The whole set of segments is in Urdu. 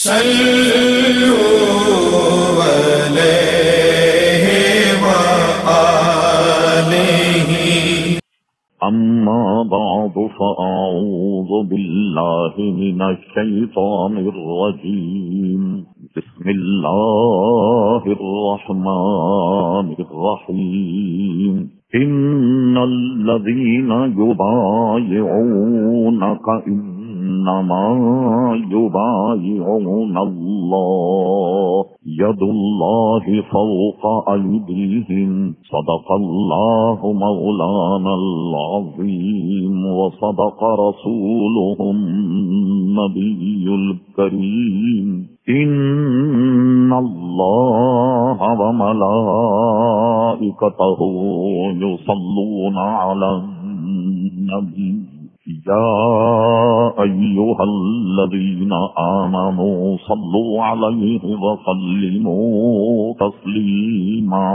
صلوا علیہ وآلہ۔ أما بعد فأعوذ بالله من الشيطان الرجيم بسم الله الرحمن الرحيم إن الذين يبايعونك إنما يبايعون الله يد الله فوق أيديهم صدق الله مولانا العظيم وصدق رسوله النبي الكريم إن الله وملائكته يصلون على النبي يا أيها الذين آمنوا صلوا عليه وسلموا تسليما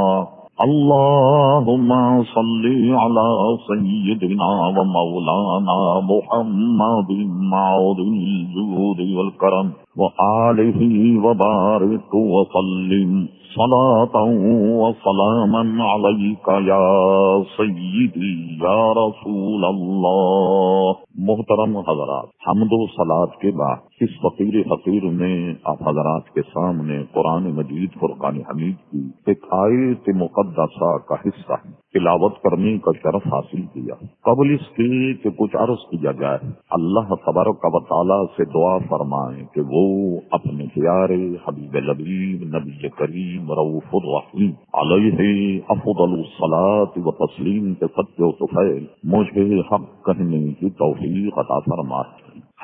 اللهم صل على سيدنا ومولانا محمد معظم الجود والكرم وآله وبارك وسلم صلاة وسلاما عليك يا سيدي يا رسول الله۔ محترم حضرات، حمد و صلاۃ کے بعد اس فقیر حقیر نے آپ حضرات کے سامنے قرآن مجید فرقان حمید کی ایک آیت مقدسہ کا حصہ تلاوت کرنے کا شرف حاصل کیا۔ قبل اس کے کہ کچھ عرض کیا جائے، اللہ تبارک و تعالی سے دعا فرمائیں کہ وہ اپنے پیارے حبیب لبیب نبی کریم رؤوف الرحیم علیہ افضل الصلاۃ و تسلیم کے سچے و طفیل مجھے حق کہنے کی توفیق عطا فرمائے۔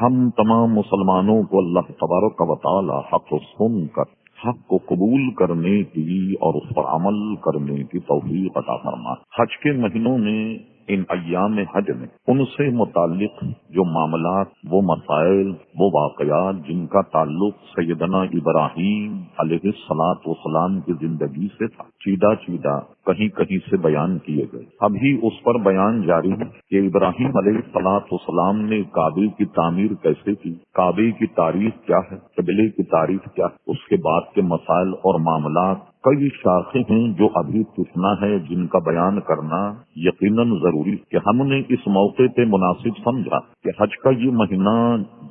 ہم تمام مسلمانوں کو اللہ تبارک و تعالی حق سن کر حق کو قبول کرنے کی اور اس پر عمل کرنے کی توفیق عطا فرمائے۔ حج کے مہینوں میں ان ایام حج میں ان سے متعلق جو معاملات، وہ مسائل، وہ واقعات جن کا تعلق سیدنا ابراہیم علیہ السلام کی زندگی سے تھا، چیدہ کہیں کہیں سے بیان کیے گئے۔ ابھی اس پر بیان جاری ہے کہ ابراہیم علیہ السلام نے کعبے کی تعمیر کیسے کی، کعبے کی تاریخ کیا ہے، قبلے کی تاریخ کیا ہے، اس کے بعد کے مسائل اور معاملات، کئی شاخیں ہیں جو ابھی پوچھنا ہے، جن کا بیان کرنا یقیناً ضروری کہ ہم نے اس موقع پہ مناسب سمجھا کہ حج کا یہ مہینہ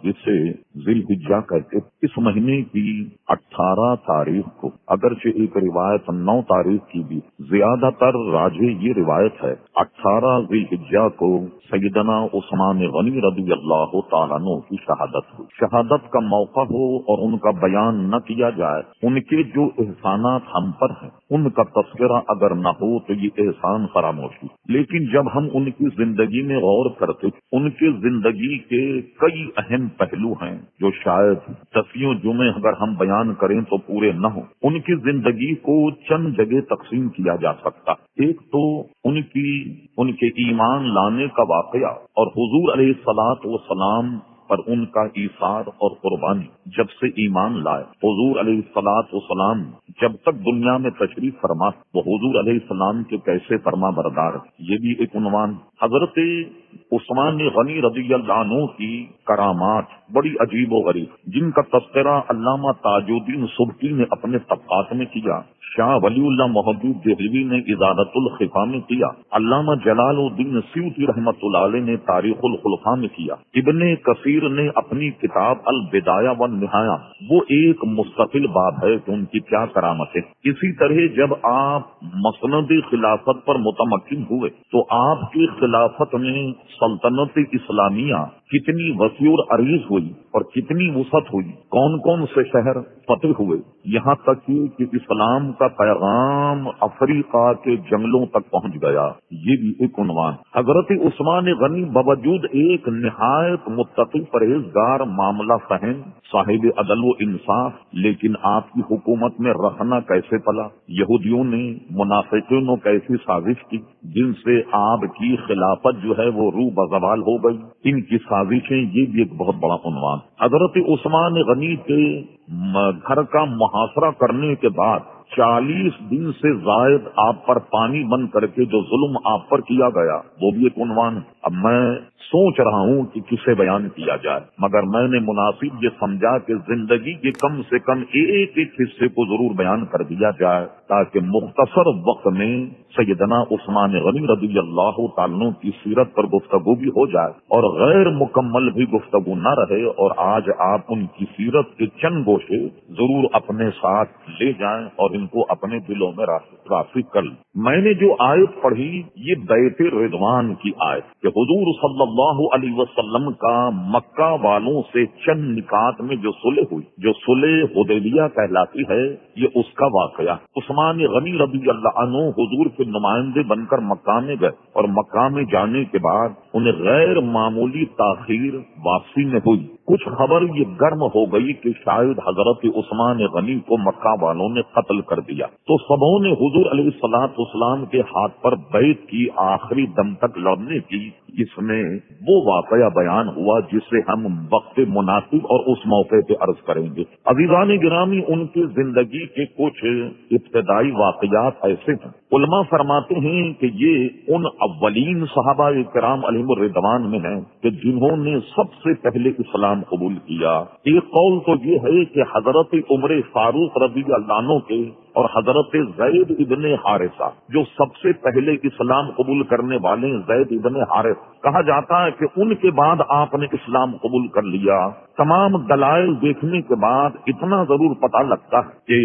جسے ذی الحجہ کہتے، اس مہینے کی 18 تاریخ کو، اگرچہ ایک روایت 9 تاریخ کی بھی زیادہ تر راجح یہ روایت ہے، 18 ذی الحجہ کو سیدنا عثمان غنی رضی اللہ تعالیٰ عنہ کی شہادت ہو۔ شہادت کا موقع ہو اور ان کا بیان نہ کیا جائے، ان کے جو احسانات ہم پر ہیں ان کا تذکرہ اگر نہ ہو تو یہ احسان فراموشی۔ لیکن جب ہم ان کی زندگی میں غور کرتے، ان کی زندگی کے کئی اہم پہلو ہیں جو شاید 10 جمعے اگر ہم بیان کریں تو پورے نہ ہوں۔ ان کی زندگی کو چند جگہ تقسیم کیا جا سکتا۔ ایک تو ان کے ایمان لانے کا واقعہ اور حضور علیہ السلام پر ان کا ایثار اور قربانی۔ جب سے ایمان لائے حضور علیہ السلام جب تک دنیا میں تشریف فرما، وہ حضور علیہ السلام کے کیسے فرما بردار، یہ بھی ایک عنوان۔ حضرت عثمان غنی رضی اللہ عنہ کی کرامات بڑی عجیب و غریب، جن کا تذکرہ علامہ تاج الدین سبکی نے اپنے طبقات میں کیا، شاہ ولی اللہ محدود دہلوی نے ازالۃ الخفا میں کیا، علامہ جلال الدین سیوطی رحمۃ اللہ علیہ نے تاریخ الخلفاء میں کیا، ابن کثیر نے اپنی کتاب البدایہ والنہایہ، وہ ایک مستقل باب ہے کہ ان کی کیا کرامت ہے۔ اسی طرح جب آپ مسند خلافت پر متمکن ہوئے تو آپ کی خلافت میں سلطنت اسلامیہ کتنی وسیع اور عریض ہوئی اور کتنی وسعت ہوئی، کون کون سے شہر فتح ہوئے، یہاں تک کہ اسلام کا پیغام افریقہ کے جنگلوں تک پہنچ گیا، یہ بھی ایک عنوان۔ حضرت عثمان غنی باوجود ایک نہایت متقی پرہیزگار، معاملہ فہم، صاحب عدل و انصاف، لیکن آپ کی حکومت میں رکھنا کیسے پلا، یہودیوں نے، منافقوں نے کیسی سازش کی جن سے آپ کی خلافت جو ہے وہ روح بزوال ہو گئی، ان کی سازشیں، یہ بھی ایک بہت بڑا عنوان۔ حضرت عثمان غنی کے گھر کا محاصرہ کرنے کے بعد 40 دن سے زائد آپ پر پانی بن کر کے جو ظلم آپ پر کیا گیا وہ بھی ایک عنوان ہے۔ اب میں سوچ رہا ہوں کہ کسے بیان کیا جائے، مگر میں نے مناسب یہ سمجھا کہ زندگی کے کم سے کم ایک ایک حصے کو ضرور بیان کر دیا جائے تاکہ مختصر وقت میں سیدنا عثمان غنی رضی اللہ تعالیٰ عنہ کی سیرت پر گفتگو بھی ہو جائے اور غیر مکمل بھی گفتگو نہ رہے، اور آج آپ ان کی سیرت کے چند گوشے ضرور اپنے ساتھ لے جائیں اور ان کو اپنے دلوں میں راسخ کر لیں۔ میں نے جو آیت پڑھی یہ بیت رضوان کی آیت کہ حضور صلی اللہ علیہ وسلم کا مکہ والوں سے چند نکات میں جو صلح ہوئی، جو صلح حدیبیہ کہلاتی ہے، یہ اس کا واقعہ۔ عثمان غنی رضی اللہ عنہ حضور کے نمائندے بن کر مکہ میں گئے، اور مکہ میں جانے کے بعد انہیں غیر معمولی تاخیر واپسی میں ہوئی۔ کچھ خبر یہ گرم ہو گئی کہ شاید حضرت عثمان غنی کو مکہ والوں نے قتل کر دیا، تو سبوں نے حضور علیہ الصلوۃ والسلام کے ہاتھ پر بیعت کی، آخری دم تک لڑنے کی۔ اس میں وہ واقعہ بیان ہوا جسے ہم وقت مناسب اور اس موقع پہ عرض کریں گے۔ عزیزان گرامی، ان کی زندگی کے کچھ ابتدائی واقعات ایسے ہیں، علماء فرماتے ہیں کہ یہ ان اولین صحابہ کرام علیہم الرضوان میں ہیں کہ جنہوں نے سب سے پہلے اسلام قبول کیا۔ ایک قول تو یہ ہے کہ حضرت عمر فاروق رضی اللہ عنہ کے اور حضرت زید ابن حارثہ جو سب سے پہلے اسلام قبول کرنے والے زید ابن حارث، کہا جاتا ہے کہ ان کے بعد آپ نے اسلام قبول کر لیا۔ تمام دلائل دیکھنے کے بعد اتنا ضرور پتہ لگتا ہے کہ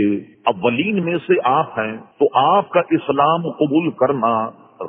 اولین میں سے آپ ہیں، تو آپ کا اسلام قبول کرنا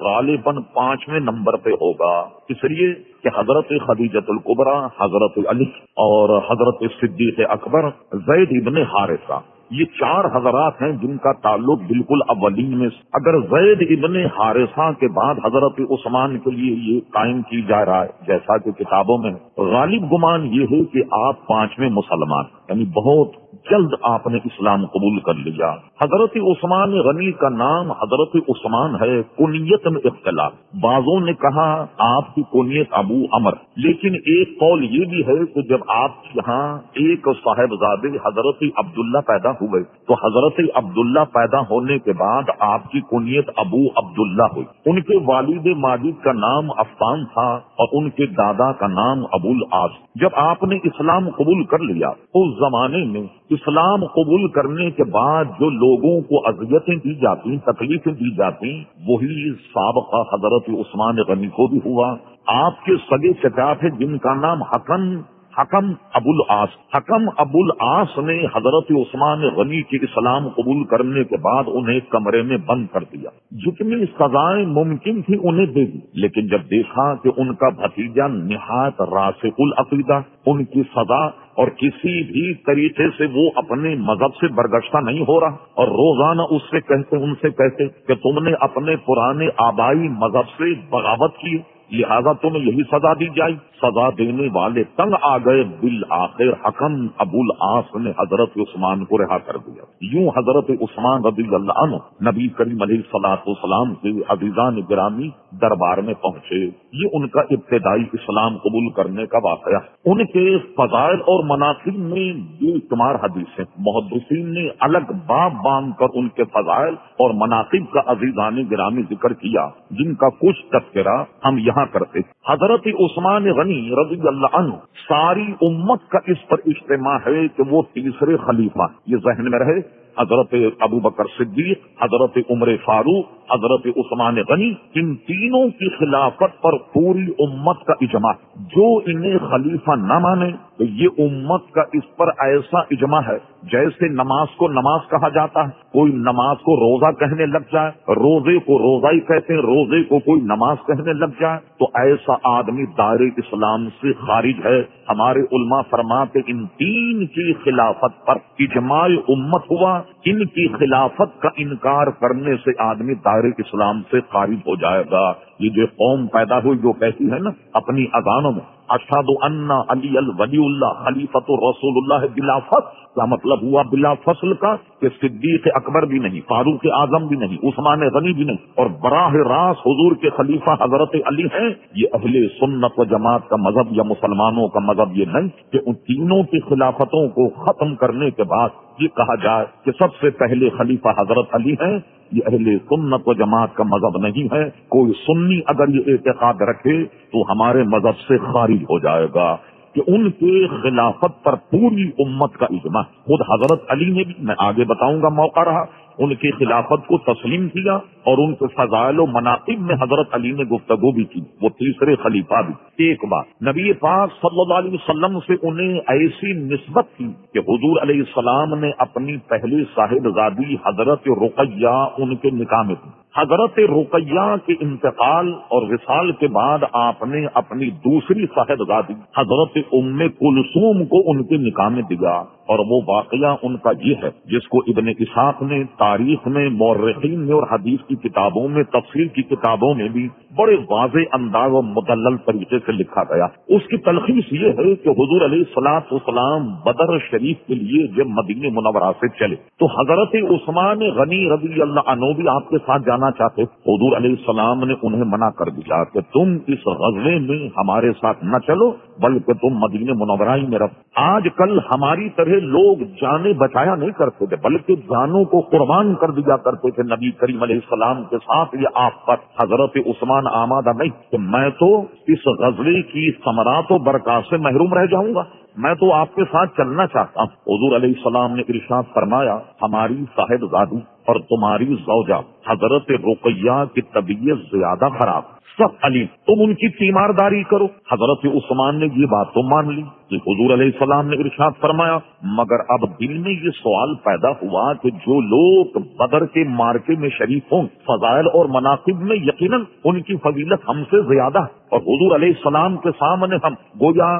غالباً 5ویں نمبر پہ ہوگا، اس لیے کہ حضرت خدیجۃ الکبریٰ، حضرت علی اور حضرت صدیق اکبر، زید ابن حارثہ، یہ 4 حضرات ہیں جن کا تعلق بالکل اولین میں۔ اگر زید ابن حارثہ کے بعد حضرت عثمان کے لیے یہ قائم کی جا رہا ہے جیسا کہ کتابوں میں، غالب گمان یہ ہے کہ آپ 5ویں مسلمان، یعنی بہت جلد آپ نے اسلام قبول کر لیا۔ حضرت عثمان غنی کا نام حضرت عثمان ہے، کنیت میں اختلاف، بعضوں نے کہا آپ کی کنیت ابو عمر، لیکن ایک قول یہ بھی ہے کہ جب آپ یہاں ایک صاحبزادے حضرت عبداللہ پیدا ہوئے تو حضرت عبداللہ پیدا ہونے کے بعد آپ کی کنیت ابو عبداللہ ہوئی۔ ان کے والد ماجد کا نام عفان تھا اور ان کے دادا کا نام ابو العاص۔ جب آپ نے اسلام قبول کر لیا، اس زمانے میں اسلام قبول کرنے کے بعد جو لوگوں کو اذیتیں دی جاتی، تکلیفیں دی جاتی، وہی سابقہ حضرت عثمان غنی کو بھی ہوا۔ آپ کے سگے چچا تھے جن کا نام حکم ابو العاص۔ حکم ابو العاص نے حضرت عثمان غنی کے اسلام قبول کرنے کے بعد انہیں کمرے میں بند کر دیا، جتنی سزائیں ممکن تھی انہیں دے دی، لیکن جب دیکھا کہ ان کا بھتیجا نہایت راسخ العقیدہ، ان کی سزا اور کسی بھی طریقے سے وہ اپنے مذہب سے برگشتہ نہیں ہو رہا، اور روزانہ ان سے کہتے کہ تم نے اپنے پرانے آبائی مذہب سے بغاوت کی، لہذا تمہیں یہی سزا دی جائے۔ سزا دینے والے تنگ آ گئے، بالآخر حکم ابو العاص نے حضرت عثمان کو رہا کر دیا۔ یوں حضرت عثمان رضی اللہ عنہ نبی کریم علیہ الصلوۃ والسلام کے عزیزان گرامی دربار میں پہنچے۔ یہ ان کا ابتدائی اسلام قبول کرنے کا واقعہ۔ ان کے فضائل اور مناقب میں بے شمار حدیثیں، محدثین نے الگ باب باندھ کر ان کے فضائل اور مناقب کا عزیزان گرامی ذکر کیا، جن کا کچھ تذکرہ ہم یہاں کرتے۔ حضرت عثمان غنی رضی اللہ عنہ، ساری امت کا اس پر اجتماع ہے کہ وہ تیسرے خلیفہ، یہ ذہن میں رہے۔ حضرت ابو بکر صدیق، حضرت عمر فاروق، حضرت عثمان غنی، ان تینوں کی خلافت پر پوری امت کا اجماع۔ جو انہیں خلیفہ نہ مانے تو یہ امت کا اس پر ایسا اجماع ہے جیسے نماز کو نماز کہا جاتا ہے، کوئی نماز کو روزہ کہنے لگ جائے، روزے کو روزہ ہی کہتے ہیں، روزے کو کوئی نماز کہنے لگ جائے تو ایسا آدمی دائرے اسلام سے خارج ہے۔ ہمارے علماء فرماتے ان تین کی خلافت پر اجماع امت ہوا، ان کی خلافت کا انکار کرنے سے آدمی دائرے اسلام سے خارج ہو جائے گا۔ یہ جو قوم پیدا ہوئی جو کہتی ہے نا اپنی اذانوں میں اشہد ان علی الولی اللہ خلیفۃ رسول اللہ بلا فصل، کیا مطلب ہوا بلا فصل کا؟ کہ صدیق اکبر بھی نہیں، فاروق اعظم بھی نہیں، عثمان غنی بھی نہیں، اور براہ راست حضور کے خلیفہ حضرت علی ہیں۔ یہ اہل سنت و جماعت کا مذہب یا مسلمانوں کا مذہب یہ نہیں کہ ان تینوں کی خلافتوں کو ختم کرنے کے بعد یہ کہا جائے کہ سب سے پہلے خلیفہ حضرت علی ہیں، یہ اہل سنت و جماعت کا مذہب نہیں ہے. کوئی سنی اگر یہ اعتقاد رکھے تو ہمارے مذہب سے خارج ہو جائے گا کہ ان کے خلافت پر پوری امت کا اجماع. خود حضرت علی نے بھی، میں آگے بتاؤں گا موقع رہا، ان کی خلافت کو تسلیم کیا اور ان کے فضائل و مناقب میں حضرت علی نے گفتگو بھی کی، وہ تیسرے خلیفہ بھی. ایک بات نبی پاک صلی اللہ علیہ وسلم سے انہیں ایسی نسبت تھی کہ حضور علیہ السلام نے اپنی پہلی صاحبزادی حضرت رقیہ ان کے نکاح میں تھی. حضرت رقیہ کے انتقال اور وصال کے بعد آپ نے اپنی دوسری صاحبزادی حضرت ام کلثوم کو ان کے نکاح میں دیا، اور وہ واقعہ ان کا یہ ہے جس کو ابن اسحاق نے تاریخ میں، مورخین میں اور حدیث کی کتابوں میں، تفسیر کی کتابوں میں بھی بڑے واضح انداز و مدلل طریقے سے لکھا گیا. اس کی تلخیص یہ ہے کہ حضور علیہ الصلوۃ والسلام بدر شریف کے لیے جب مدینہ منورہ سے چلے تو حضرت عثمان غنی رضی اللہ عنہ بھی آپ کے ساتھ جانا چاہتے. حضور علیہ السلام نے انہیں منع کر دیا کہ تم اس غزوے میں ہمارے ساتھ نہ چلو، بلکہ تم مدینہ منورہ ہی میں رہو. آج کل ہماری طرح لوگ جانیں بچایا نہیں کرتے تھے، بلکہ جانوں کو قربان کر دیا کرتے تھے نبی کریم علیہ السلام کے ساتھ. یہ آپ پر حضرت عثمان آمادہ نہیں کہ میں تو اس غزوے کی ثمرات و برکات سے محروم رہ جاؤں گا، میں تو آپ کے ساتھ چلنا چاہتا ہوں. حضور علیہ السلام نے ارشاد فرمایا ہماری صاحبزادی اور تمہاری زوجہ حضرت رقیہ کی طبیعت زیادہ خراب، سب علی، تم ان کی تیمارداری کرو. حضرت عثمان نے یہ بات تو مان لی کہ حضور علیہ السلام نے ارشاد فرمایا. مگر اب دل میں یہ سوال پیدا ہوا کہ جو لوگ بدر کے مارکے میں شریک ہوں، فضائل اور مناقب میں یقیناً ان کی فضیلت ہم سے زیادہ ہے، اور حضور علیہ السلام کے سامنے ہم گویا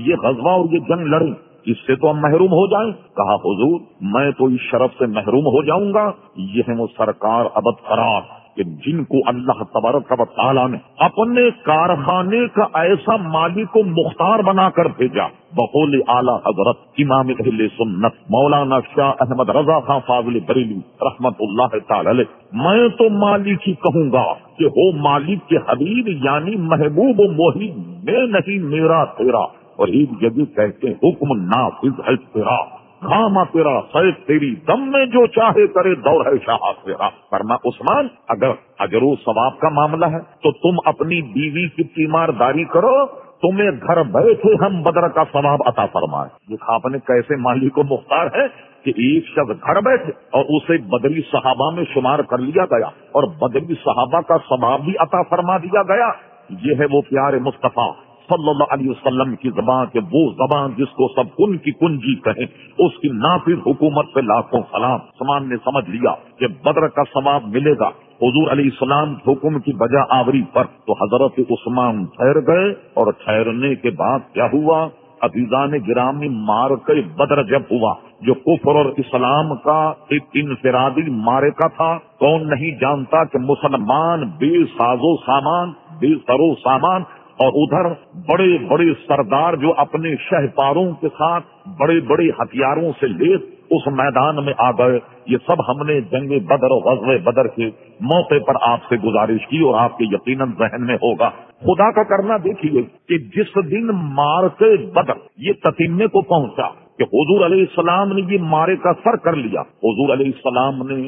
یہ غزوہ اور یہ جنگ لڑیں، اس سے تو ہم محروم ہو جائیں. کہا حضور میں تو اس شرف سے محروم ہو جاؤں گا. یہ ہے وہ سرکار ابد قرار کہ جن کو اللہ تبارک و تعالیٰ نے اپنے کارخانے کا ایسا مالک و مختار بنا کر بھیجا. بقول اعلیٰ حضرت امام اہل سنت مولانا شاہ احمد رضا خان فاضل بریلوی رحمت اللہ تعالی علیہ، میں تو مالک ہی کہوں گا کہ ہو مالک کے حبیب یعنی محبوب و محب میں نہیں میرا تیرا، اور ایک جگہ کہتے ہیں حکم نافذ ہے تیرا، خامہ تیرا سیف تیری دم میں جو چاہے کرے دور ہے شاہ تیرا. فرما عثمان اگر اجر و ثواب کا معاملہ ہے تو تم اپنی بیوی کی تیمارداری کرو، تمہیں گھر بیٹھے ہم بدر کا ثواب عطا فرمائے. یہ آپ نے کیسے مالک و مختار ہے کہ ایک شخص گھر بیٹھے اور اسے بدری صحابہ میں شمار کر لیا گیا اور بدری صحابہ کا ثواب بھی عطا فرما دیا گیا. یہ ہے وہ پیارے مصطفیٰ صلی اللہ علیہ وسلم کی زبان کہ وہ زبان جس کو سب کن کی کنجی کہیں، اس کی نافذ حکومت پہ لاکھوں سلام. عثمان نے سمجھ لیا کہ بدر کا ثواب ملے گا حضور علیہ السلام حکم کی بجا آوری پر. تو حضرت عثمان ٹھہر گئے، اور ٹھہرنے کے بعد کیا ہوا؟ عزیزان گرامی مارکہ بدر جب ہوا جو کفر اور اسلام کا ایک انفرادی مارکہ تھا، کون نہیں جانتا کہ مسلمان بے ساز و سامان، بے سر و سامان، اور ادھر بڑے بڑے سردار جو اپنے شہپاروں کے ساتھ بڑے بڑے ہتھیاروں سے لیس اس میدان میں آ گئے. یہ سب ہم نے جنگ بدر اور غزوہ بدر کے موقع پر آپ سے گزارش کی اور آپ کے یقیناً ذہن میں ہوگا. خدا کا کرنا دیکھیے کہ جس دن مارکے بدر یہ تتمے کو پہنچا کہ حضور علیہ السلام نے یہ مارے کا سر کر لیا، حضور علیہ السلام نے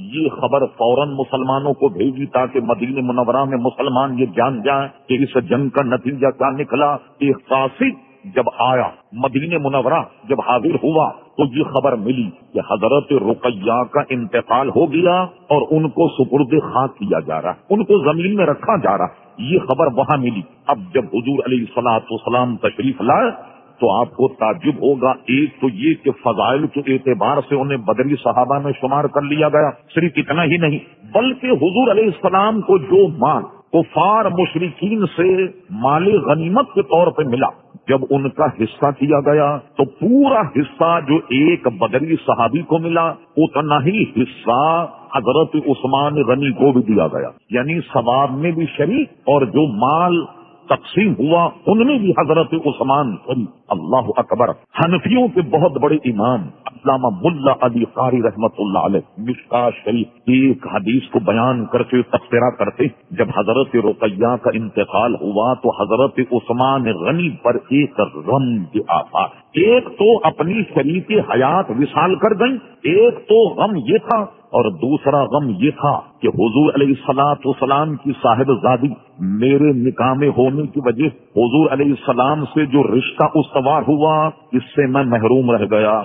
یہ خبر فوراً مسلمانوں کو بھیجی تاکہ مدینہ منورہ میں مسلمان یہ جان جائیں کہ اس جنگ کا نتیجہ کیا نکلا. ایک قاصد جب آیا مدینہ منورہ جب حاضر ہوا تو یہ خبر ملی کہ حضرت رقیہ کا انتقال ہو گیا اور ان کو سپرد خاک کیا جا رہا، ان کو زمین میں رکھا جا رہا. یہ خبر وہاں ملی. اب جب حضور علیہ الصلوۃ والسلام تشریف لائے تو آپ کو تعجب ہوگا. ایک تو یہ کہ فضائل کے اعتبار سے انہیں بدری صحابہ میں شمار کر لیا گیا. صرف اتنا ہی نہیں بلکہ حضور علیہ السلام کو جو مال کفار مشرکین سے مال غنیمت کے طور پہ ملا، جب ان کا حصہ کیا گیا تو پورا حصہ جو ایک بدری صحابی کو ملا اتنا ہی حصہ حضرت عثمان غنی کو بھی دیا گیا. یعنی ثواب میں بھی شریک اور جو مال تقسیم ہوا ان میں بھی حضرت عثمان شریف اللہ اکبر. حنفیوں کے بہت بڑے امام علامہ ملا علی قاری رحمت اللہ علیہ مشکاہ شریف ایک حدیث کو بیان کرتے تبصرہ کرتے جب حضرت رقیہ کا انتقال ہوا تو حضرت عثمان غنی پر ایک غم کے آثار. ایک تو اپنی شریک حیات وصال کر گئی, ایک تو غم یہ تھا اور دوسرا غم یہ تھا کہ حضور علیہ الصلوۃ والسلام کی صاحب زادی میرے نکاح میں ہونے کی وجہ حضور علیہ السلام سے جو رشتہ استوار ہوا اس سے میں محروم رہ گیا.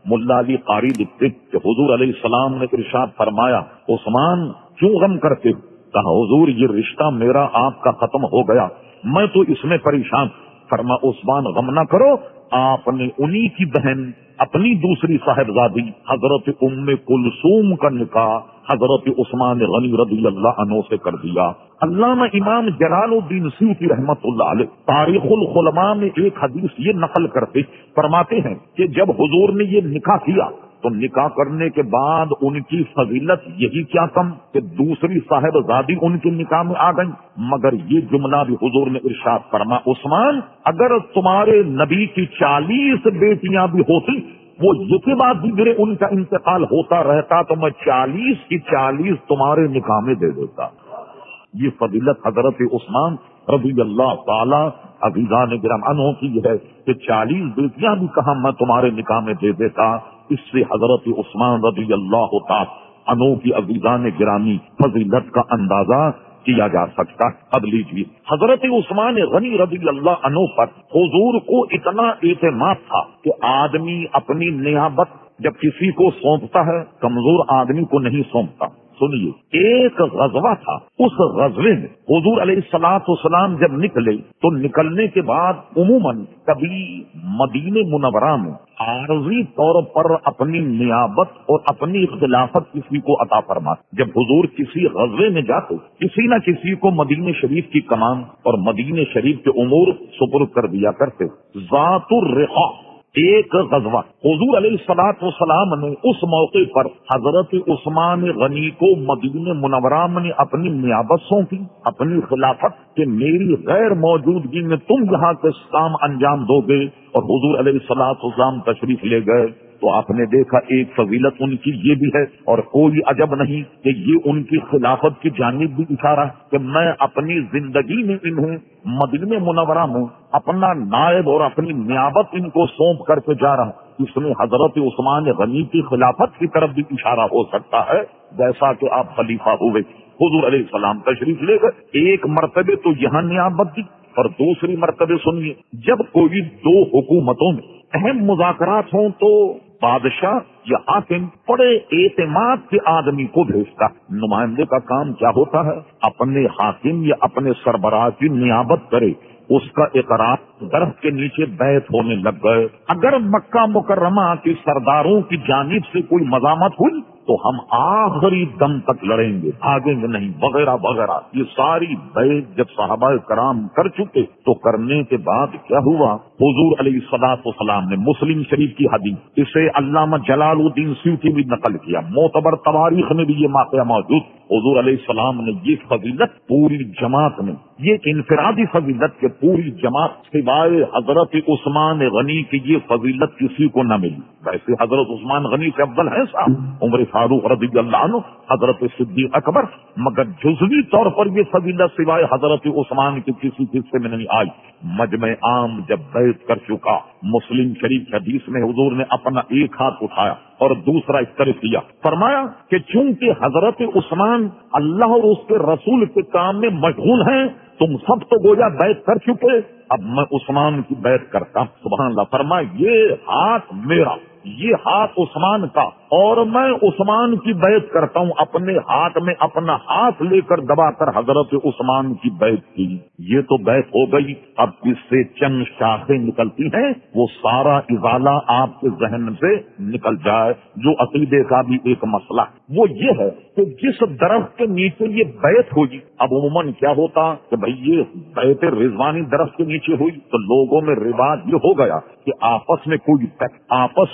ملا علی قاری لکھتے کہ حضور علیہ السلام نے ارشاد فرمایا عثمان کیوں غم کرتے؟ کہا حضور یہ رشتہ میرا آپ کا ختم ہو گیا, میں تو اس میں پریشان. فرما عثمان غم نہ کرو, آپ نے انہی کی بہن اپنی دوسری صاحبزادی حضرت ام کلثوم کا نکاح حضرت عثمان غنی رضی اللہ عنہ سے کر دیا. علامہ امام جلال الدین سیوطی رحمت اللہ علیہ تاریخ الخلماء میں ایک حدیث یہ نقل کرتے فرماتے ہیں کہ جب حضور نے یہ نکاح کیا تو نکاح کرنے کے بعد ان کی فضیلت یہی کیا کم کہ دوسری صاحبزادی ان کے نکاح میں آ گئی. مگر یہ جملہ بھی حضور نے ارشاد فرما عثمان اگر تمہارے نبی کی 40 بیٹیاں بھی ہوتی وہ یہ کے بعد بھی میرے ان کا انتقال ہوتا رہتا تو میں 40 کی 40 تمہارے نکاح میں دے دیتا. یہ فضیلت حضرت عثمان رضی اللہ تعالی عزیزان گرام عنہ کی ہے کہ 40 بیٹیاں بھی کہاں میں تمہارے نکاح میں دے دیتا. اس سے حضرت عثمان رضی اللہ تعالی عنہ کی عزیزان گرامی فضیلت کا اندازہ کیا جا سکتا. اب لیجیے حضرت عثمان غنی رضی اللہ عنہ پر حضور کو اتنا اعتماد تھا کہ آدمی اپنی نیابت جب کسی کو سونپتا ہے کمزور آدمی کو نہیں سونپتا. سنیے ایک غزوہ تھا, اس غزوے میں حضور علیہ الصلوۃ والسلام جب نکلے تو نکلنے کے بعد عموماً کبھی مدینہ منورہ میں عارضی طور پر اپنی نیابت اور اپنی خلافت کسی کو عطا فرماتے. جب حضور کسی غزوے میں جاتے کسی نہ کسی کو مدینہ شریف کی کمان اور مدینہ شریف کے امور سپرد کر دیا کرتے. ذات الرقاع ایک غزوہ حضور علیہ الصلوۃ والسلام نے اس موقع پر حضرت عثمان غنی کو مدینہ منورہ میں اپنی نیابت سونپی, اپنی خلافت کہ میری غیر موجودگی میں تم یہاں کے کام انجام دو گے, اور حضور علیہ الصلوۃ والسلام تشریف لے گئے. تو آپ نے دیکھا ایک فضیلت ان کی یہ بھی ہے اور کوئی عجب نہیں کہ یہ ان کی خلافت کی جانب بھی اشارہ کہ میں اپنی زندگی میں انہیں مدینہ منورہ میں اپنا نائب اور اپنی نیابت ان کو سونپ کر کے جا رہا ہوں. اس میں حضرت عثمان غنی کی خلافت کی طرف بھی اشارہ ہو سکتا ہے جیسا کہ آپ خلیفہ ہوئے. حضور علیہ السلام تشریف لے گئے, ایک مرتبہ تو یہاں نیابت دی اور دوسری مرتبہ سنیے جب کوئی دو حکومتوں میں اہم مذاکرات ہوں تو بادشاہ یا حاکم بڑے اعتماد کے آدمی کو بھیجتا. نمائندے کا کام کیا ہوتا ہے اپنے حاکم یا اپنے سربراہ کی نیابت کرے, اس کا اقرار درخت کے نیچے بیعت ہونے لگ گئے. اگر مکہ مکرمہ کے سرداروں کی جانب سے کوئی مذمت ہوئی تو ہم آخری دم تک لڑیں گے, بھاگیں گے نہیں, وغیرہ وغیرہ. یہ ساری بیعت جب صحابہ کرام کر چکے تو کرنے کے بعد کیا ہوا, حضور علیہ الصلوۃ والسلام نے مسلم شریف کی حدیث, اسے علامہ جلال الدین سیوطی بھی نقل کیا, معتبر تواریخ میں بھی یہ واقعہ موجود. حضور علیہ السلام نے یہ فضیلت پوری جماعت میں, یہ انفرادی فضیلت کے پوری جماعت سوائے حضرت عثمان غنی کی یہ فضیلت کسی کو نہ ملی. ویسے حضرت عثمان غنی سے افضل ہے صاحب عمر فاروق رضی اللہ عنہ, حضرت صدیق اکبر, مگر جزوی طور پر یہ فضیلت سوائے حضرت عثمان کے کسی حصے میں نہیں آئی. مجمع عام جب بیعت کر چکا, مسلم شریف حدیث میں حضور نے اپنا ایک ہاتھ اٹھایا اور دوسرا اس طرف کیا, فرمایا کہ چونکہ حضرت عثمان اللہ اور اس کے رسول کے کام میں مشغول ہیں, تم سب تو گویا بیعت کر چکے, اب میں عثمان کی بیعت کرتا ہوں. سبحان اللہ. فرمایا یہ ہاتھ میرا, یہ ہاتھ عثمان کا, اور میں عثمان کی بیعت کرتا ہوں. اپنے ہاتھ میں اپنا ہاتھ لے کر دبا کر حضرت عثمان کی بیعت کی. یہ تو بیعت ہو گئی. اب اس سے چند شاخیں نکلتی ہیں, وہ سارا ازالہ آپ کے ذہن سے نکل جائے. جو عقیدے کا بھی ایک مسئلہ وہ یہ ہے کہ جس درخت کے نیچے یہ بیعت ہوگی, اب عموماً کیا ہوتا کہ بھئی یہ بیعت رضوانی درخت کے نیچے ہوئی تو لوگوں میں رواج یہ ہو گیا کہ آپس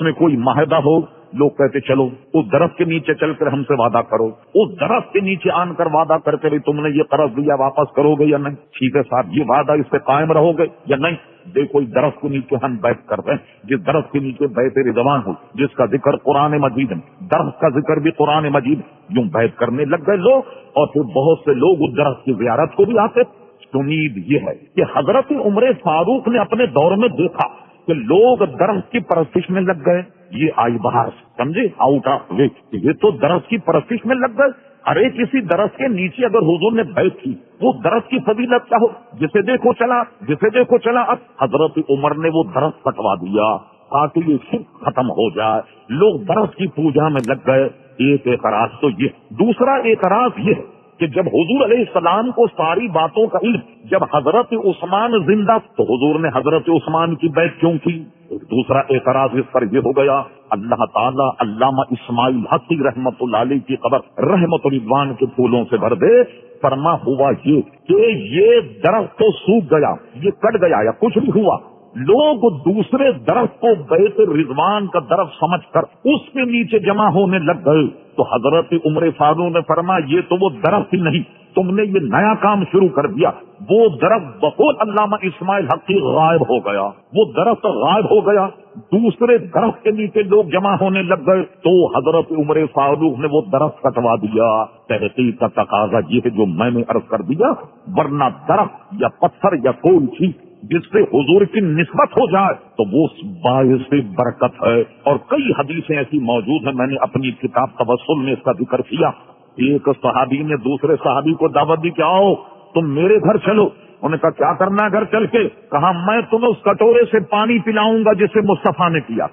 میں کوئی معاہدہ ہو لوگ کہتے چلو اس درخت کے نیچے چل کر ہم سے وعدہ کرو، اس درخت کے نیچے آن کر وعدہ کر کے تم نے یہ قرض دیا واپس کرو گے یا نہیں؟ ٹھیک ہے صاحب، یہ وعدہ اس سے قائم رہو گے یا نہیں؟ دیکھو اس درخت کے نیچے ہم بیعت کر رہے ہیں، جس درخت کے نیچے بیعت رضوان ہو، جس کا ذکر قرآن مجید ہے، درخت کا ذکر بھی قرآن مجید، یوں بیعت کرنے لگ گئے لوگ، اور پھر بہت سے لوگ اس درخت کی زیارت کو بھی آتے۔ امید یہ ہے کہ حضرت عمر فاروق نے اپنے دور میں دیکھا کہ لوگ درخت کی پرستش میں لگ گئے، یہ آئی باہر، سمجھے، آؤٹ آف وے، یہ تو درخت کی پرستش میں لگ گئے۔ ارے کسی درخت کے نیچے اگر حضور نے بیعت کی، وہ درخت کی فضیلت کیا ہو، جسے دیکھو چلا اب حضرت عمر نے وہ درخت کٹوا دیا تاکہ یہ شرک ختم ہو جائے، لوگ درخت کی پوجا میں لگ گئے۔ ایک اعتراض تو یہ، دوسرا اعتراض یہ ہے کہ جب حضور علیہ السلام کو ساری باتوں کا علم، جب حضرت عثمان زندہ تو حضور نے حضرت عثمان کی بیعت کیوں کی؟ دوسرا اعتراض اس پر یہ ہو گیا، اللہ تعالیٰ علامہ اسماعیل حقی رحمت اللہ علیہ کی قبر رحمت رضوان کے پھولوں سے بھر دے، فرما ہوا یہ کہ یہ درخت تو سوکھ گیا، یہ کٹ گیا یا کچھ بھی ہوا، لوگ دوسرے درخت کو بیت رضوان کا درخت سمجھ کر اس کے نیچے جمع ہونے لگ گئے، تو حضرت عمر فاروق نے فرمایا یہ تو وہ درخت ہی نہیں، تم نے یہ نیا کام شروع کر دیا۔ وہ درخت بقول علامہ اسماعیل حقی غائب ہو گیا، وہ درخت غائب ہو گیا، دوسرے درخت کے نیچے لوگ جمع ہونے لگ گئے، تو حضرت عمر فاروق نے وہ درخت کٹوا دیا۔ تحقیق کا تقاضا یہ ہے جو میں نے عرض کر دیا، ورنہ درخت یا پتھر یا کوئی چیز جس سے حضور کی نسبت ہو جائے تو وہ باعث برکت ہے، اور کئی حدیثیں ایسی موجود ہیں، میں نے اپنی کتاب توسل میں اس کا ذکر کیا۔ ایک صحابی نے دوسرے صحابی کو دعوت دی کہ آؤ تم میرے گھر چلو، انہوں نے کہا کیا کرنا ہے گھر چل کے؟ کہا میں تمہیں اس کٹورے سے پانی پلاؤں گا جسے مصطفیٰ نے پیا۔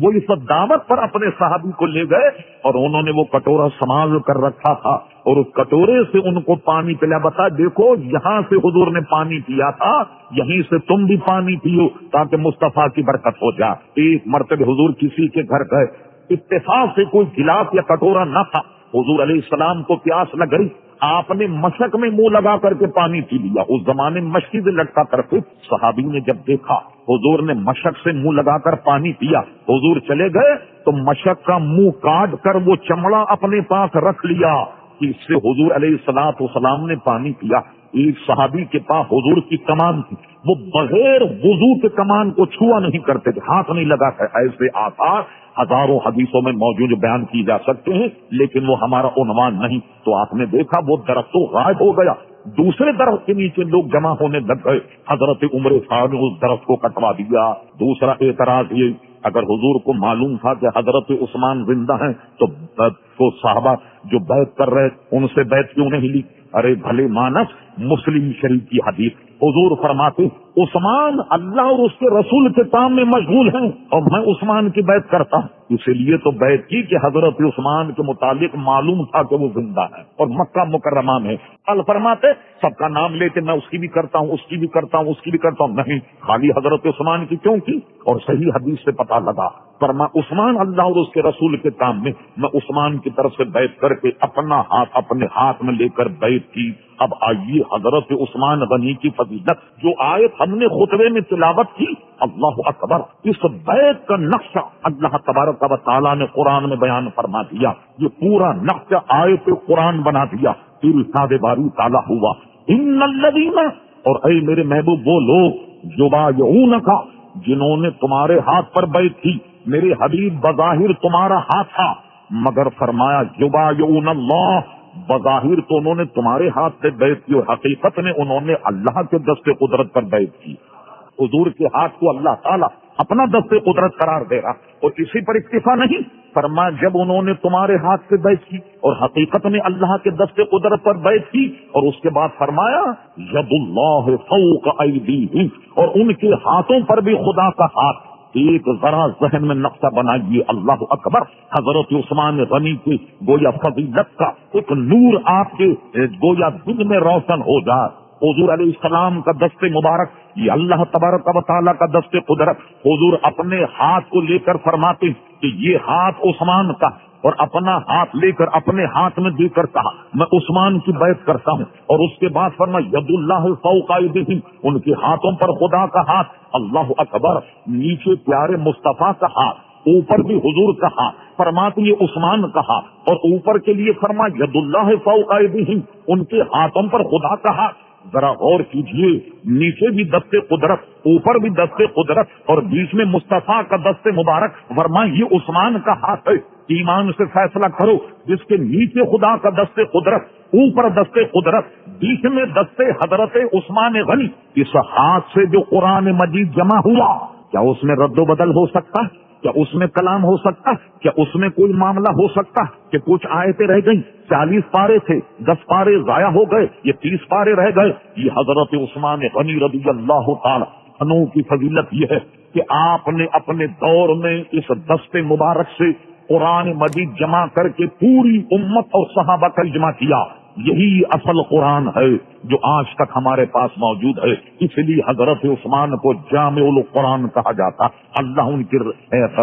وہ اس دعوت پر اپنے صحابی کو لے گئے اور انہوں نے وہ کٹورا سنبھال کر رکھا تھا، اور اس کٹورے سے ان کو پانی پلا، بتا دیکھو یہاں سے حضور نے پانی پیا تھا، یہیں سے تم بھی پانی پیو تاکہ مصطفیٰ کی برکت ہو جائے۔ ایک مرتبہ حضور کسی کے گھر گئے، اتفاق سے کوئی گلاس یا کٹورا نہ تھا، حضور علیہ السلام کو پیاس لگ گئی، آپ نے مشک میں منہ لگا کر کے پانی پی لیا۔ اس زمانے میں مشکی سے لٹکا کرتے، صحابی نے جب دیکھا حضور نے مشک سے منہ لگا کر پانی پیا، حضور چلے گئے تو مشک کا منہ کاٹ کر وہ چمڑا اپنے پاس رکھ لیا کہ اس سے حضور علیہ السلام نے پانی پیا۔ ایک صحابی کے پاس حضور کی کمان تھی، وہ بغیر وضو کے کمان کو چھوا نہیں کرتے تھے، ہاتھ نہیں لگا کر۔ ایسے آثار ہزاروں حدیثوں میں موجود بیان کی جا سکتے ہیں، لیکن وہ ہمارا عنوان نہیں۔ تو آپ نے دیکھا وہ درخت تو غائب ہو گیا، دوسرے درخت کے نیچے لوگ جمع ہونے لگ گئے، حضرت عمر فاروق نے اس درخت کو کٹوا دیا۔ دوسرا اعتراض یہ، اگر حضور کو معلوم تھا کہ حضرت عثمان زندہ ہیں تو صحابہ جو بیعت کر رہے ان سے بیعت کیوں نہیں لی؟ ارے بھلے مانس، مسلم شریف کی حدیث، حضور فرماتے عثمان اللہ اور اس کے رسول کے کام میں مشغول ہیں اور میں عثمان کی بیعت کرتا ہوں، اسی لیے تو بیعت کی کہ حضرت عثمان کے متعلق معلوم تھا کہ وہ زندہ ہے اور مکہ مکرمہ میں۔ ال فرماتے سب کا نام لیتے میں اس کی بھی کرتا ہوں، اس کی بھی کرتا ہوں، اس کی بھی کرتا ہوں، نہیں خالی حضرت عثمان کی کیوں کی؟ اور صحیح حدیث سے پتہ لگا، فرما عثمان اللہ اور اس کے رسول کے کام میں، میں عثمان کی طرف سے بیعت کر کے اپنا ہاتھ اپنے ہاتھ میں لے کر بیعت کی۔ اب آئیے حضرت عثمان غنی کی فضیلت جو آیت ہم نے خطبے میں تلاوت کی، اللہ اکبر، اس بیعت کا نقشہ اللہ تبارک و تعالیٰ نے قرآن میں بیان فرما دیا، یہ پورا نقشہ آیت قرآن بنا دیا، ارشاد باری تعالیٰ ہوا ان الذین، اور اے میرے محبوب وہ لوگ یبایعونک جنہوں نے تمہارے ہاتھ پر بیعت کی، میرے حبیب بظاہر تمہارا ہاتھ تھا، مگر فرمایا یبایعون اللہ، بظاہر تو انہوں نے تمہارے ہاتھ سے بیعت کی اور حقیقت میں انہوں نے اللہ کے دست قدرت پر بیعت کی۔ حضور کے ہاتھ کو اللہ تعالیٰ اپنا دست قدرت قرار دے رہا، اور اسی پر اکتفا نہیں، فرمایا جب انہوں نے تمہارے ہاتھ سے بیعت کی اور حقیقت میں اللہ کے دست قدرت پر بیعت کی، اور اس کے بعد فرمایا ید اللہ فوق ایدیہم، اور ان کے ہاتھوں پر بھی خدا کا ہاتھ۔ ایک ذرا ذہن میں نقشہ بنائیے، اللہ اکبر، حضرت عثمان غنی کی گویا فضیلت کا ایک نور آپ کے گویا دل میں روشن ہو جائے۔ حضور علیہ السلام کا دست مبارک، یہ اللہ تبارک و تعالیٰ کا دست قدرت، حضور اپنے ہاتھ کو لے کر فرماتے کہ یہ ہاتھ عثمان کا، اور اپنا ہاتھ لے کر اپنے ہاتھ میں دے کر کہا میں عثمان کی بیعت کرتا ہوں، اور اس کے بعد فرمایا ید اللہ فوق ایدیہم، ان کے ہاتھوں پر خدا کا ہاتھ، اللہ اکبر، نیچے پیارے مصطفیٰ کا ہاتھ، اوپر بھی حضور کہا، فرماتے یہ عثمان کہا، اور اوپر کے لیے فرما ید اللہ فوق ایدیہم، ان کے ہاتھوں پر خدا کہا۔ ذرا غور کیجئے، نیچے بھی دست قدرت، اوپر بھی دست قدرت، اور بیچ میں مصطفیٰ کا دست مبارک، فرما یہ عثمان کا ہاتھ ہے۔ ایمان سے فیصلہ کرو، جس کے نیچے خدا کا دست قدرت، اوپر دست قدرت، بیچ میں دست حضرت عثمان غنی، اس ہاتھ سے جو قرآن مجید جمع ہوا، کیا اس میں رد و بدل ہو سکتا؟ کیا اس میں کلام ہو سکتا؟ کیا اس میں کوئی معاملہ ہو سکتا کہ کچھ آیتیں رہ گئیں؟ 40 پارے تھے، 10 پارے ضائع ہو گئے، یہ 30 پارے رہ گئے۔ یہ حضرت عثمان غنی رضی اللہ تعالی عنہ کی فضیلت یہ ہے کہ آپ نے اپنے دور میں اس دست مبارک سے قرآن مجید جمع کر کے پوری امت اور صحابہ کا اجماع کیا۔ یہی اصل قرآن ہے جو آج تک ہمارے پاس موجود ہے، اس لیے حضرت عثمان کو جامع القرآن کہا جاتا۔ اللہ ان کی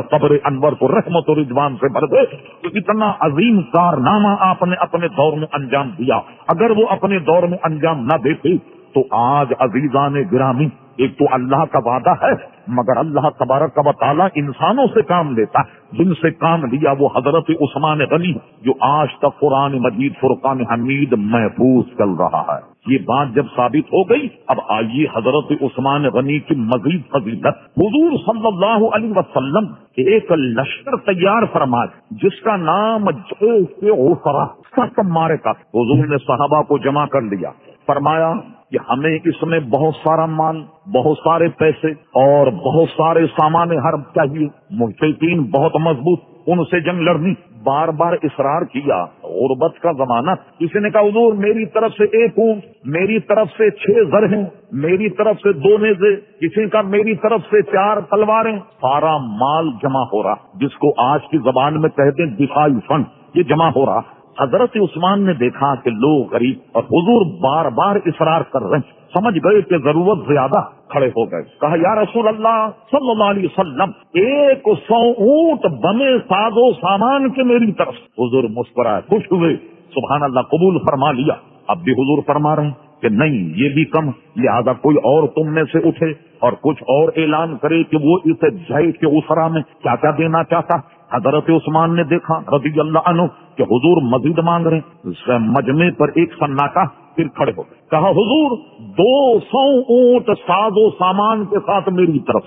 قبر انور کو رحمت و رضوان سے بھر دے۔ تو اتنا عظیم کارنامہ آپ نے اپنے دور میں انجام دیا، اگر وہ اپنے دور میں انجام نہ دیتے تو آج عزیزان گرامی، ایک تو اللہ کا وعدہ ہے، مگر اللہ تبارک و تعالیٰ انسانوں سے کام لیتا، جن سے کام لیا وہ حضرت عثمان غنی، جو آج تک قرآن مجید فرقان حمید محفوظ چل رہا ہے۔ یہ بات جب ثابت ہو گئی، اب آئیے حضرت عثمان غنی کی مزید فضیلت۔ حضور صلی اللہ علیہ وسلم ایک لشکر تیار فرمائے جس کا نام جیش عسرہ، سخت مارے کا۔ حضور نے صحابہ کو جمع کر لیا، فرمایا کہ ہمیں اس میں بہت سارا مال، بہت سارے پیسے اور بہت سارے سامان حرب چاہیے۔ مشرکین بہت مضبوط، ان سے جنگ لڑنی۔ بار بار اصرار کیا، غربت کا زمانہ، کسی نے کہا حضور میری طرف سے 1 اونٹ، میری طرف سے 6 زر ہیں، میری طرف سے 2 نیزے، کسی کا میری طرف سے 4 تلواریں، سارا مال جمع ہو رہا، جس کو آج کی زبان میں کہتے ہیں دفاعی فنڈ، یہ جمع ہو رہا۔ حضرت عثمان نے دیکھا کہ لوگ غریب اور حضور بار بار اصرار کر رہے ہیں، سمجھ گئے کہ ضرورت زیادہ، کھڑے ہو گئے، کہا یا رسول اللہ صلی اللہ علیہ وسلم 100 اونٹ بنے ساز و سامان کے میری طرف۔ حضور مسکرائے، خوش ہوئے، سبحان اللہ، قبول فرما لیا۔ اب بھی حضور فرما رہے ہیں کہ نہیں یہ بھی کم، لہذا کوئی اور تم میں سے اٹھے اور کچھ اور اعلان کرے کہ وہ اس جیش کے اسرا میں کیا کیا دینا چاہتا۔ حضرت عثمان نے دیکھا رضی اللہ عنہ کہ حضور مزید مانگ رہے ہیں، مجمع پر ایک سناٹا، پھر کھڑے ہو گئے، کہا حضور 200 اونٹ ساز و سامان کے ساتھ میری طرف۔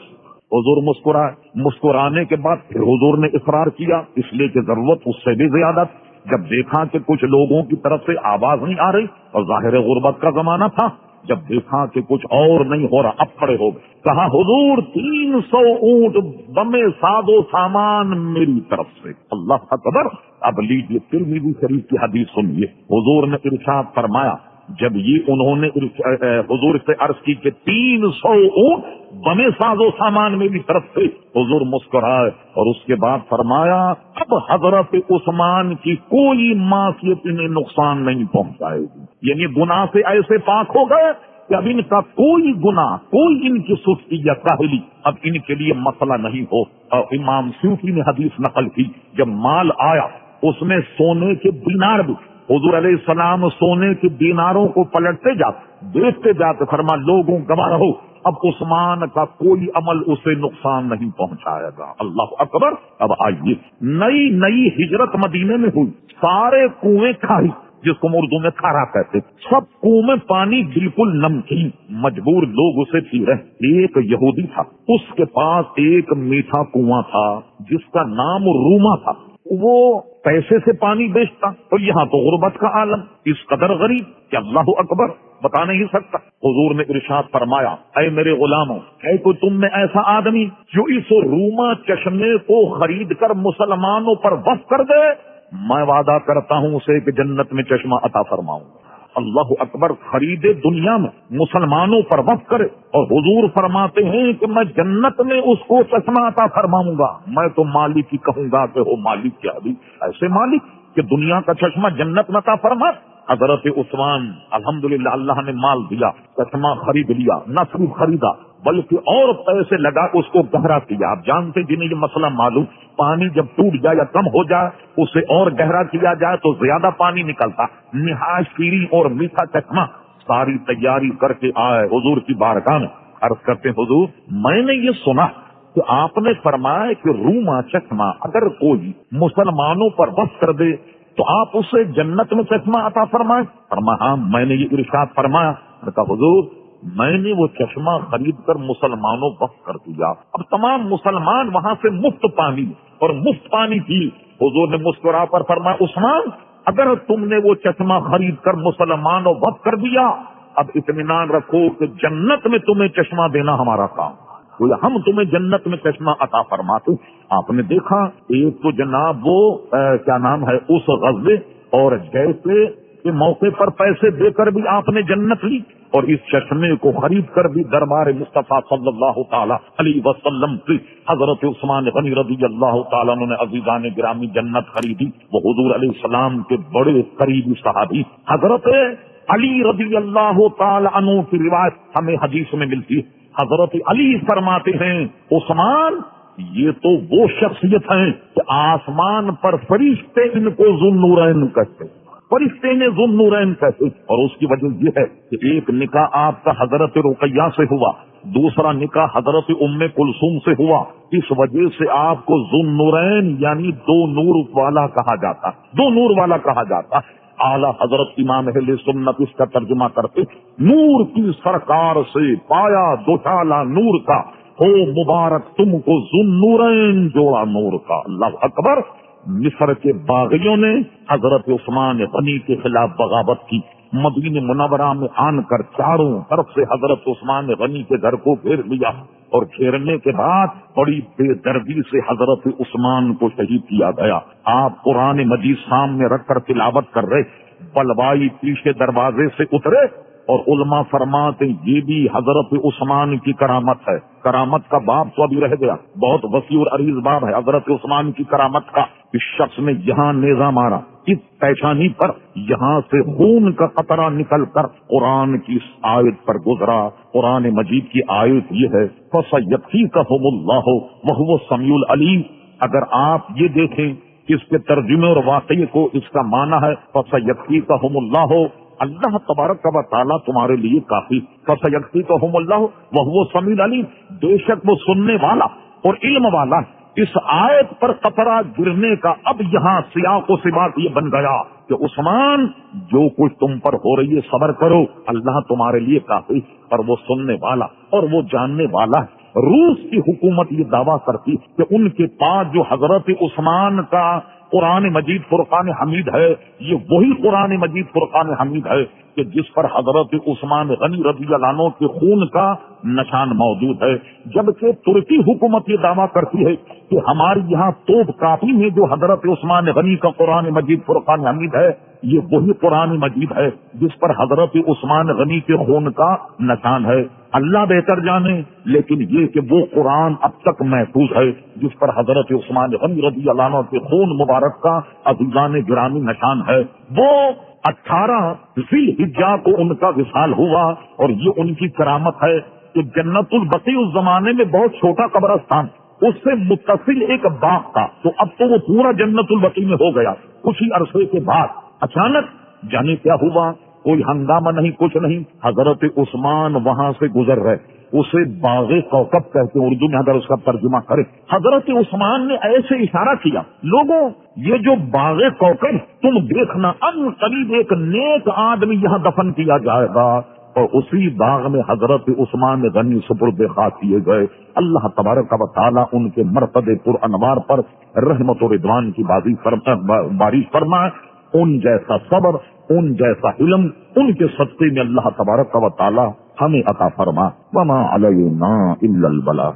حضور مسکرائے، مسکرانے کے بعد پھر حضور نے اصرار کیا، اس لیے کہ ضرورت اس سے بھی زیادہ تھی۔ جب دیکھا کہ کچھ لوگوں کی طرف سے آواز نہیں آ رہی اور ظاہر غربت کا زمانہ تھا، جب دیکھا کہ کچھ اور نہیں ہو رہا، اب کھڑے ہو گئے، کہا حضور 300 اونٹ بمے ساز و سامان میری طرف سے۔ اللہ اکبر۔ اب لیجیے ترمذی شریف کی حدیث سنیے، حضور نے ارشاد فرمایا، جب یہ انہوں نے حضور سے عرض کی کہ 300 اونٹ بمے ساز و سامان میری طرف سے، حضور مسکرائے اور اس کے بعد فرمایا اب حضرت عثمان کی کوئی معصیت انہیں نقصان نہیں پہنچائے گی، یعنی گناہ سے ایسے پاک ہو گئے کہ اب ان کا کوئی گناہ، کوئی ان کی سستی یا کاہلی اب ان کے لیے مسئلہ نہیں ہو۔ اور امام سیوطی نے حدیث نقل کی، جب مال آیا اس میں سونے کے دینار بھی، حضور علیہ السلام سونے کے دیناروں کو پلٹتے جاتے، دیکھتے جاتے، فرما لوگوں گواہ رہو اب عثمان کا کوئی عمل اسے نقصان نہیں پہنچائے گا۔ اللہ اکبر۔ اب آئیے، نئی ہجرت مدینے میں ہوئی، سارے کنویں کھاری، جس کو اردو میں کھارا کہتے، سب کنویں میں پانی بالکل نمکین، مجبور لوگ اسے پی رہے۔ ایک یہودی تھا، اس کے پاس ایک میٹھا کنواں تھا جس کا نام روما تھا، وہ پیسے سے پانی بیچتا، اور یہاں تو غربت کا عالم، اس قدر غریب کہ اللہ اکبر بتا نہیں سکتا۔ حضور نے ارشاد فرمایا اے میرے غلاموں، ہے کوئی تم میں ایسا آدمی جو اس روما چشمے کو خرید کر مسلمانوں پر وقف کر دے، میں وعدہ کرتا ہوں اسے کہ جنت میں چشمہ عطا فرماؤں گا۔ اللہ اکبر۔ خریدے دنیا میں مسلمانوں پر وقف کرے، اور حضور فرماتے ہیں کہ میں جنت میں اس کو چشمہ عطا فرماؤں گا۔ میں تو مالک ہی کہوں گا کہ ہو مالک کیا بھی ایسے مالک کہ دنیا کا چشمہ جنت میں عطا فرما۔ حضرت عثمان الحمدللہ اللہ نے مال دیا، چشمہ خرید لیا، نہ صرف خریدا بلکہ اور پیسے لگا اس کو گہرا کیا۔ آپ جانتے جنہیں یہ مسئلہ معلوم، پانی جب ٹوٹ جائے یا کم ہو جائے اسے اور گہرا کیا جائے تو زیادہ پانی نکلتا۔ نہایت شیریں اور میٹھا چشمہ، ساری تیاری کر کے آئے حضور کی بارگاہ میں، عرض کرتے حضور میں نے یہ سنا کہ آپ نے فرمایا کہ روما چشمہ اگر کوئی مسلمانوں پر بس کر دے تو آپ اسے جنت میں چشمہ عطا فرمائیں؟ فرمایا ہاں، میں نے یہ ارشاد فرمایا۔ میں نے کہا حضور میں نے وہ چشمہ خرید کر مسلمانوں وقف کر دیا، اب تمام مسلمان وہاں سے مفت پانی اور مفت پانی پی۔ حضور نے مسکرا کر فرمایا عثمان اگر تم نے وہ چشمہ خرید کر مسلمانوں وقف کر دیا اب اطمینان رکھو کہ جنت میں تمہیں چشمہ دینا ہمارا کام، ہم تمہیں جنت میں چشمہ عطا فرماتے۔ آپ نے دیکھا ایک تو جناب وہ کیا نام ہے اس غزوے اور جیسے کے موقع پر پیسے دے کر بھی آپ نے جنت لی، اور اس چشمے کو خرید کر بھی دربار مصطفیٰ صلی اللہ تعالی علیہ وسلم سے حضرت عثمان غنی رضی اللہ تعالیٰ عنہ نے عزیزان گرامی جنت خریدی۔ وہ حضور علیہ السلام کے بڑے قریبی صحابی حضرت علی رضی اللہ تعالی عنہ کی روایت ہمیں حدیث میں ملتی ہے۔ حضرت علی فرماتے ہیں عثمان یہ تو وہ شخصیت ہیں کہ آسمان پر فرشتے ان کو ذو النورین کہتے ہیں، فرشتے نے ذو النورین کہتے، اور اس کی وجہ یہ ہے کہ ایک نکاح آپ کا حضرت رقیہ سے ہوا، دوسرا نکاح حضرت ام کلثوم سے ہوا، اس وجہ سے آپ کو ذو النورین یعنی دو نور والا کہا جاتا، دو نور والا کہا جاتا۔ اعلیٰ حضرت امام اہل سنت اس کا ترجمہ کرتے نور کی سرکار سے پایا دوشالہ نور کا، ہو مبارک تم کو ذو النورین جوڑا نور کا۔ اللہ اکبر۔ مصر کے باغیوں نے حضرت عثمان غنی کے خلاف بغاوت کی، مدینہ منورہ میں آن کر چاروں طرف سے حضرت عثمان غنی کے گھر کو گھیر لیا، اور گھیرنے کے بعد بڑی بے دردی سے حضرت عثمان کو شہید کیا گیا۔ آپ قرآن مجید سامنے رکھ کر تلاوت کر رہے، بلوائی پیچھے دروازے سے اترے، اور علماء فرماتے یہ بھی حضرت عثمان کی کرامت ہے۔ کرامت کا باب تو ابھی رہ گیا، بہت وسیع اور عریض باب ہے حضرت عثمان کی کرامت کا۔ اس شخص نے یہاں نیزہ مارا، اس پیشانی پر یہاں سے خون کا قطرہ نکل کر قرآن کی آیت پر گزرا۔ قرآن مجید کی آیت یہ ہے فَسَيَكْفِيكَهُمُ اللَّهُ وَهُوَ السَّمِيعُ الْعَلِيمُ۔ اگر آپ یہ دیکھیں اس کے ترجمے اور واقعے کو، اس کا معنی ہے فَسَيَكْفِيكَهُمُ اللَّهُ، اللہ تبارک و تعالیٰ تمہارے لیے کافی، فَسَيَكْفِيكَهُمُ اللَّهُ وَهُوَ السَّمِيعُ الْعَلِيمُ، بے شک وہ سننے والا اور علم والا۔ اس آیت پر قطرہ گرنے کا اب یہاں سیاق و سباق یہ بن گیا کہ عثمان جو کچھ تم پر ہو رہی ہے صبر کرو، اللہ تمہارے لیے کافی، اور وہ سننے والا اور وہ جاننے والا ہے۔ روس کی حکومت یہ دعویٰ کرتی کہ ان کے پاس جو حضرت عثمان کا قرآن مجید فرقان حمید ہے، یہ وہی قرآن مجید فرقان حمید ہے کہ جس پر حضرت عثمان غنی رضی اللہ عنہ کے خون کا نشان موجود ہے، جبکہ ترکی حکومت یہ دعویٰ کرتی ہے کہ ہمارے یہاں توپ کافی میں جو حضرت عثمان غنی کا قرآن مجید فرقان حمید ہے، یہ وہی قرآن مجید ہے جس پر حضرت عثمان غنی کے خون کا نشان ہے۔ اللہ بہتر جانے، لیکن یہ کہ وہ قرآن اب تک محفوظ ہے جس پر حضرت عثمان غنی رضی اللہ عنہ کے خون مبارک کا عزیزان گرامی نشان ہے۔ وہ 18 ذی الحجہ کو ان کا وصال ہوا، اور یہ ان کی کرامت ہے کہ جنت البقیع اس زمانے میں بہت چھوٹا قبرستان، اس سے متصل ایک باغ تھا، تو اب تو وہ پورا جنت البقیع میں ہو گیا۔ کچھ ہی عرصے کے بعد اچانک جانے کیا ہوا، کوئی ہنگامہ نہیں، کچھ نہیں، حضرت عثمان وہاں سے گزر رہے، اسے باغ کوکب کہتے ہیں اردو میں اگر اس کا ترجمہ کرے۔ حضرت عثمان نے ایسے اشارہ کیا، لوگوں یہ جو باغ کوکب تم دیکھنا، ان قریب ایک نیک آدمی یہاں دفن کیا جائے گا، اور اسی باغ میں حضرت عثمان غنی سپرد خاک کیے گئے۔ اللہ تبارک و تعالیٰ ان کے مرتبے پر انوار پر رحمت و رضوان کی بارش فرمائے، ان جیسا صبر، ان جیسا علم، ان کے صدقے میں اللہ تبارک و تعالی ہمیں عطا فرما۔ وما علینا الا البلاغ۔